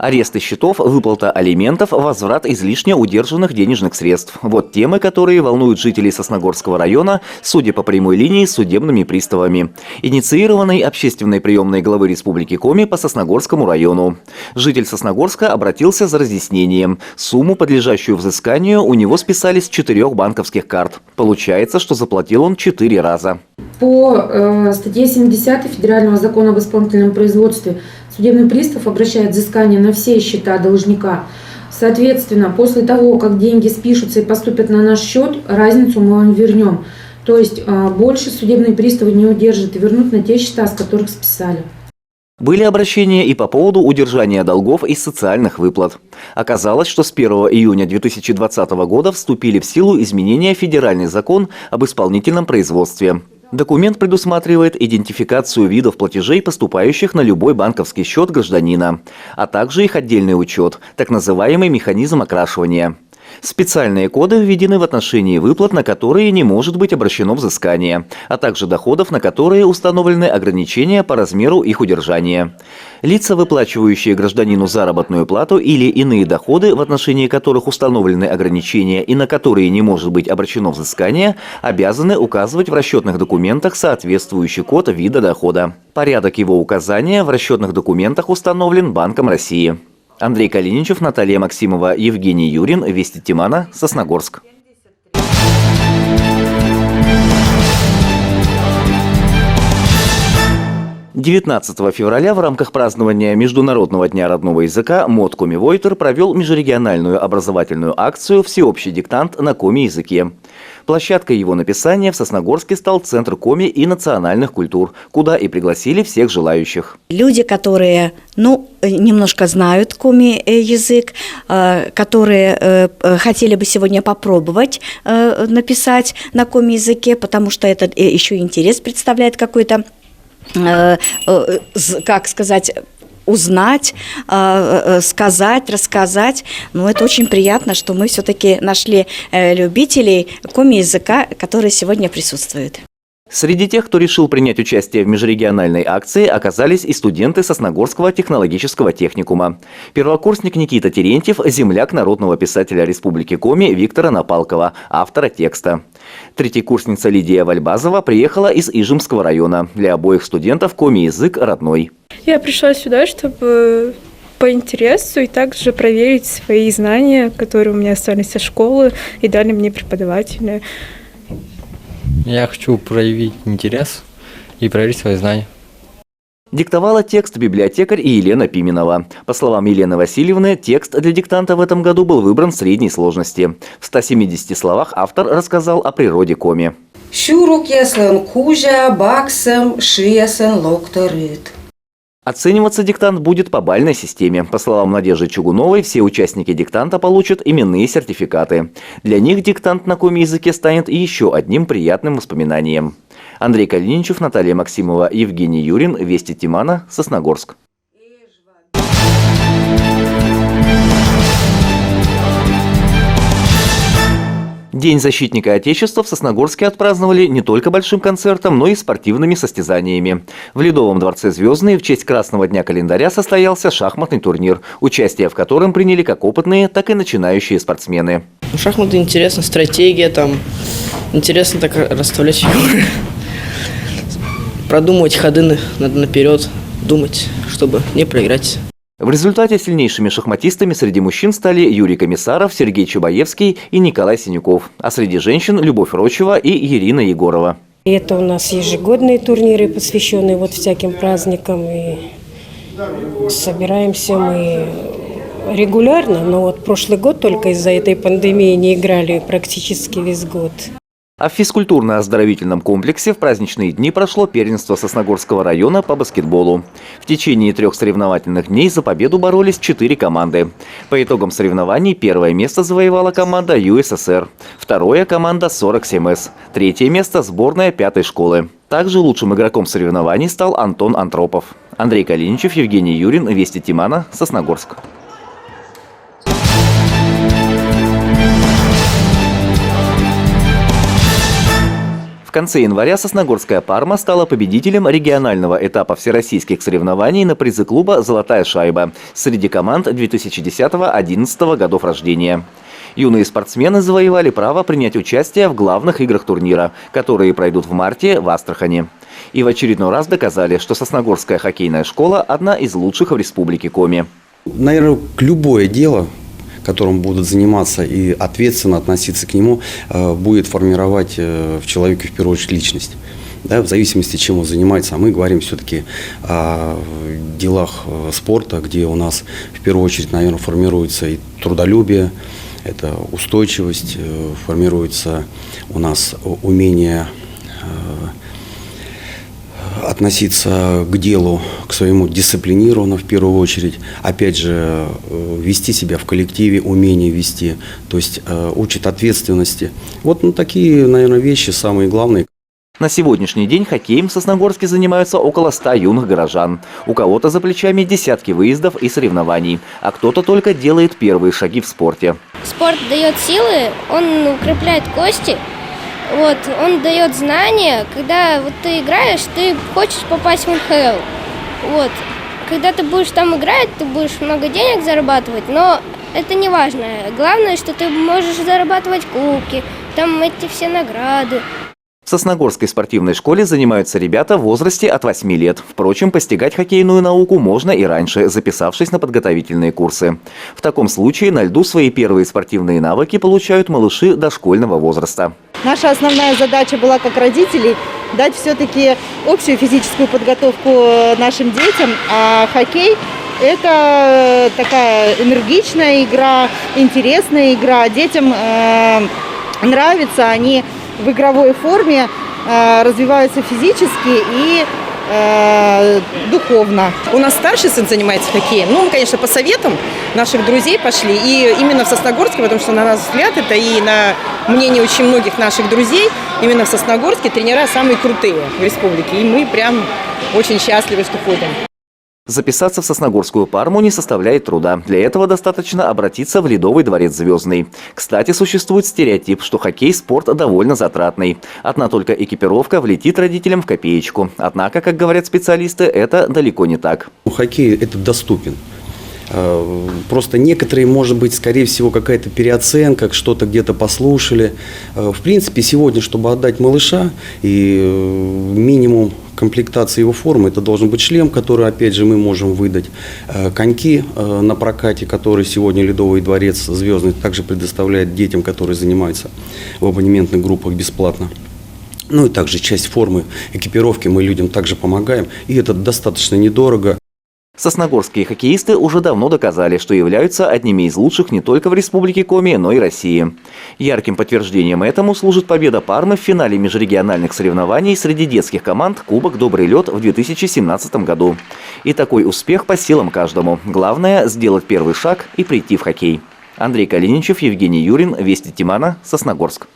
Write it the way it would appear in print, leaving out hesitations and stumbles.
Аресты счетов, выплата алиментов, возврат излишне удержанных денежных средств. Вот темы, которые волнуют жителей Сосногорского района, судя по прямой линии с судебными приставами. Инициированной общественной приемной главы Республики Коми по Сосногорскому району. Житель Сосногорска обратился за разъяснением. Сумму, подлежащую взысканию, у него списали с 4 банковских карт. Получается, что заплатил он 4 раза. По статье 70 Федерального закона об исполнительном производстве судебный пристав обращает взыскание на все счета должника. Соответственно, после того, как деньги спишутся и поступят на наш счет, разницу мы вам вернем. То есть больше судебные приставы не удержат и вернут на те счета, с которых списали. Были обращения и по поводу удержания долгов из социальных выплат. Оказалось, что с 1 июня 2020 года вступили в силу изменения в Федеральный закон об исполнительном производстве. Документ предусматривает идентификацию видов платежей, поступающих на любой банковский счет гражданина, а также их отдельный учет, так называемый механизм окрашивания. Специальные коды введены в отношении выплат, на которые не может быть обращено взыскание, а также доходов, на которые установлены ограничения по размеру их удержания. Лица, выплачивающие гражданину заработную плату или иные доходы, в отношении которых установлены ограничения и на которые не может быть обращено взыскание, обязаны указывать в расчетных документах соответствующий код вида дохода. Порядок его указания в расчетных документах установлен Банком России. Андрей Калиничев, Наталья Максимова, Евгений Юрин, Вести Тимана, Сосногорск. 19 февраля в рамках празднования Международного дня родного языка МОД Коми Войтер провел межрегиональную образовательную акцию «Всеобщий диктант на коми-языке». Площадкой его написания в Сосногорске стал Центр коми и национальных культур, куда и пригласили всех желающих. Люди, которые немножко знают коми-язык, которые хотели бы сегодня попробовать написать на коми-языке, потому что это еще интерес представляет какой-то, как сказать, узнать, сказать, рассказать. Но это очень приятно, что мы все-таки нашли любителей коми-языка, которые сегодня присутствуют. Среди тех, кто решил принять участие в межрегиональной акции, оказались и студенты Сосногорского технологического техникума. Первокурсник Никита Терентьев – земляк народного писателя Республики Коми Виктора Напалкова, автора текста. Третьекурсница Лидия Вальбазова приехала из Ижемского района. Для обоих студентов коми-язык родной. Я пришла сюда, чтобы по интересу и также проверить свои знания, которые у меня остались со школы и дали мне преподаватели. Я хочу проявить интерес и проверить свои знания. Диктовала текст библиотекарь и Елена Пименова. По словам Елены Васильевны, текст для диктанта в этом году был выбран средней сложности. В 170 словах автор рассказал о природе коми. Щурукеслен кужа, баксем, шиесен локторит. Оцениваться диктант будет по бальной системе. По словам Надежды Чугуновой, все участники диктанта получат именные сертификаты. Для них диктант на коми-языке станет еще одним приятным воспоминанием. Андрей Калиничев, Наталья Максимова, Евгений Юрин, Вести Тимана, Сосногорск. День защитника Отечества в Сосногорске отпраздновали не только большим концертом, но и спортивными состязаниями. В Ледовом дворце «Звездный» в честь Красного дня календаря состоялся шахматный турнир, участие в котором приняли как опытные, так и начинающие спортсмены. Шахматы интересно, стратегия, интересно так расставлять фигуры, продумывать ходы надо наперед, думать, чтобы не проиграть. В результате сильнейшими шахматистами среди мужчин стали Юрий Комиссаров, Сергей Чубаевский и Николай Синюков, а среди женщин – Любовь Рочева и Ирина Егорова. Это у нас ежегодные турниры, посвященные всяким праздникам, и собираемся мы регулярно, но прошлый год только из-за этой пандемии не играли практически весь год. А в физкультурно-оздоровительном комплексе в праздничные дни прошло первенство Сосногорского района по баскетболу. В течение 3 соревновательных дней за победу боролись 4 команды. По итогам соревнований первое место завоевала команда ЮССР, второе – команда 47С, третье место – сборная 5-й школы. Также лучшим игроком соревнований стал Антон Антропов. Андрей Калиничев, Евгений Юрин, Вести Тимана, Сосногорск. В конце января сосногорская «Парма» стала победителем регионального этапа всероссийских соревнований на призы клуба «Золотая шайба» среди команд 2010-2011 годов рождения. Юные спортсмены завоевали право принять участие в главных играх турнира, которые пройдут в марте в Астрахани. И в очередной раз доказали, что сосногорская хоккейная школа – одна из лучших в Республике Коми. Наверное, любое дело, которым будут заниматься и ответственно относиться к нему, будет формировать в человеке в первую очередь личность. Да, в зависимости, чем он занимается. А мы говорим все-таки о делах спорта, где у нас в первую очередь, наверное, формируется и трудолюбие, это устойчивость, формируется у нас умение относиться к делу, к своему дисциплинированно в первую очередь. Опять же, вести себя в коллективе, умение вести, то есть учит ответственности. Вот такие, наверное, вещи самые главные. На сегодняшний день хоккеем в Сосногорске занимаются около 100 юных горожан. У кого-то за плечами десятки выездов и соревнований, а кто-то только делает первые шаги в спорте. Спорт дает силы, он укрепляет кости. Вот, он дает знания, когда вот ты играешь, ты хочешь попасть в НХЛ. Вот, когда ты будешь там играть, ты будешь много денег зарабатывать, но это не важно. Главное, что ты можешь зарабатывать кубки, там эти все награды. В Сосногорской спортивной школе занимаются ребята в возрасте от 8 лет. Впрочем, постигать хоккейную науку можно и раньше, записавшись на подготовительные курсы. В таком случае на льду свои первые спортивные навыки получают малыши дошкольного возраста. Наша основная задача была как родителей дать все-таки общую физическую подготовку нашим детям, а хоккей – это такая энергичная игра, интересная игра. Детям нравится, они в игровой форме развиваются физически и духовно. У нас старший сын занимается хоккеем. Ну, мы, конечно, по советам наших друзей пошли. И именно в Сосногорске, потому что, на наш взгляд, это и на мнение очень многих наших друзей, именно в Сосногорске тренера самые крутые в республике. И мы прям очень счастливы, что ходим. Записаться в Сосногорскую «Парму» не составляет труда. Для этого достаточно обратиться в Ледовый дворец «Звездный». Кстати, существует стереотип, что хоккей – спорт довольно затратный. Одна только экипировка влетит родителям в копеечку. Однако, как говорят специалисты, это далеко не так. Хоккей – это доступен. Просто некоторые, может быть, скорее всего, какая-то переоценка, что-то где-то послушали. В принципе, сегодня, чтобы отдать малыша, и минимум комплектации его формы, это должен быть шлем, который, опять же, мы можем выдать. Коньки на прокате, которые сегодня Ледовый дворец «Звездный» также предоставляет детям, которые занимаются в абонементных группах бесплатно. Ну и также часть формы, экипировки мы людям также помогаем. И это достаточно недорого. Сосногорские хоккеисты уже давно доказали, что являются одними из лучших не только в Республике Коми, но и России. Ярким подтверждением этому служит победа «Пармы» в финале межрегиональных соревнований среди детских команд «Кубок Добрый лед» в 2017 году. И такой успех по силам каждому. Главное – сделать первый шаг и прийти в хоккей. Андрей Калиничев, Евгений Юрин, Вести Тимана, Сосногорск.